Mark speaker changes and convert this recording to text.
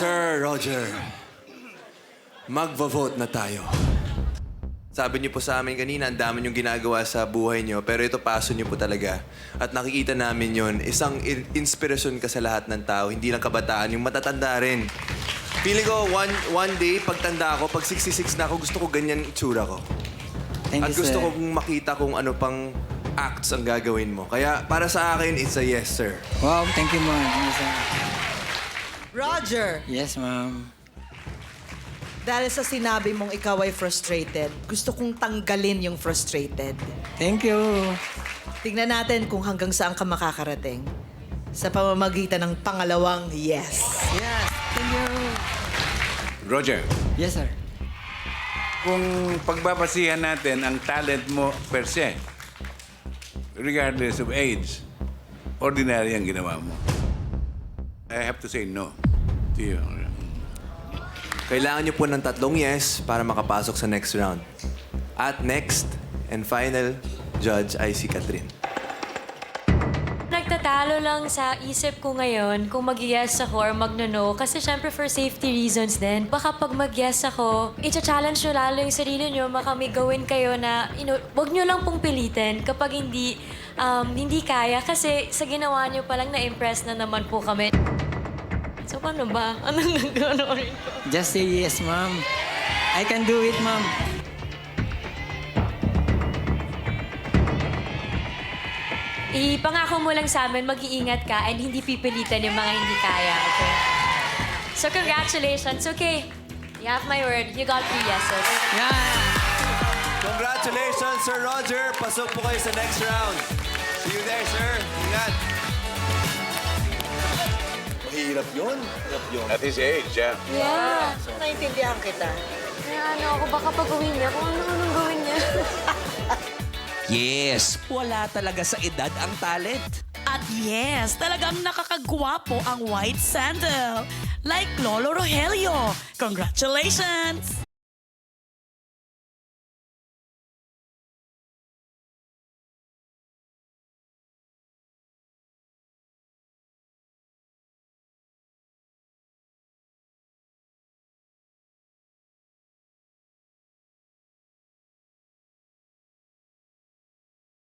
Speaker 1: Sir Roger, magvo-vote na tayo. Sabi niyo po sa amin kanina, ang dami niyong ginagawa sa buhay niyo, pero ito paso niyo po talaga. At nakikita namin yon, isang inspirasyon ka sa lahat ng tao, hindi lang kabataan, yung matatanda rin. Feeling ko, one day, pagtanda ako, pag 66 na ako, gusto ko ganyan itsura ko.
Speaker 2: Thank
Speaker 1: At
Speaker 2: you,
Speaker 1: gusto
Speaker 2: sir.
Speaker 1: kong makita kung ano pang acts ang gagawin mo. Kaya para sa akin, it's a yes, sir.
Speaker 2: Wow, thank you, ma'am. Yes, sir.
Speaker 3: Roger,
Speaker 2: Yes, ma'am.
Speaker 3: dahil sa sinabi mong ikaw ay frustrated, gusto kong tanggalin yung frustrated.
Speaker 2: Thank you.
Speaker 3: Tingnan natin kung hanggang saan ka makakarating sa pamamagitan ng pangalawang yes.
Speaker 2: Yes, thank you.
Speaker 4: Roger,
Speaker 2: Yes, sir.
Speaker 4: kung pagbabasihan natin ang talent mo per se, regardless of age, ordinary ang ginawa mo. I have to say no to you.
Speaker 1: Kailangan niyo po ng 3 yes para makapasok sa next round. At next and final judge ay si Catherine.
Speaker 5: Nagtatalo lang sa isip ko ngayon kung mag-yes ako or mag-no. Kasi syempre for safety reasons din. Baka pag mag-yes ako, i-challenge nyo lalo yung sarili nyo. Baka may gawin kayo na, wag nyo lang pong pilitin kapag hindi kaya. Kasi sa ginawa nyo palang na-impress na naman po kami. So paano ba? Anong gagawin ko?
Speaker 2: Just say yes, ma'am. I can do it, ma'am.
Speaker 5: Ipangako mo lang sa amin, mag-iingat ka and hindi pipilitan yung mga hindi kaya, okay? So congratulations, okay? You have my word. You got 3 yeses.
Speaker 2: Yeah.
Speaker 1: Congratulations, Sir Roger! Pasok po kayo sa next round. See you there, sir. Ingat. Mahirap yun. Mahirap yun.
Speaker 4: At his age, yeah.
Speaker 5: Yeah.
Speaker 3: Naintindihan kita.
Speaker 5: Kaya ano ako, baka pag-uwi niya, kung ano-anong gawin niya.
Speaker 6: Yes, wala talaga sa edad ang talent.
Speaker 7: At yes, talagang nakakagwapo ang white sandal. Like Lolo Rogelio. Congratulations!